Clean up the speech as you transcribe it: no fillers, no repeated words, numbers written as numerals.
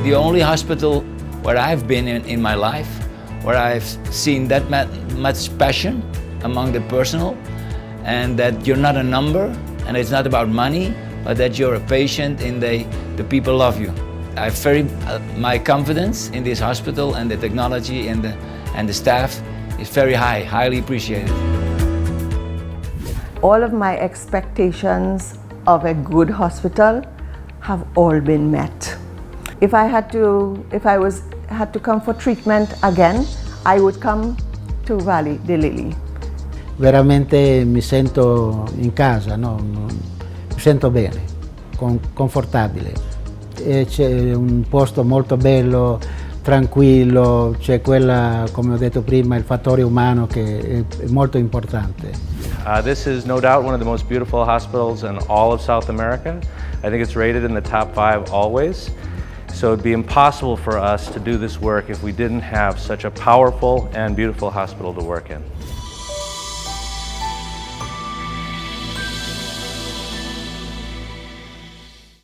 the only hospital where I've been in my life, where I've seen that much passion among the personnel, and that you're not a number, and it's not about money, but that you're a patient and the people love you. My confidence in this hospital and the technology and the staff is very high, highly appreciated. All of my expectations of a good hospital have all been met. If I had to come for treatment again, I would come to Valle de Lili. Veramente mi sento in casa, no? Mi sento bene, confortabile. C'è un posto molto bello, tranquillo, c'è quella, come ho detto prima, il fattore umano che è molto importante. This is no doubt one of the most beautiful hospitals in all of South America. I think it's rated in the top 5 always. So it'd be impossible for us to do this work if we didn't have such a powerful and beautiful hospital to work in.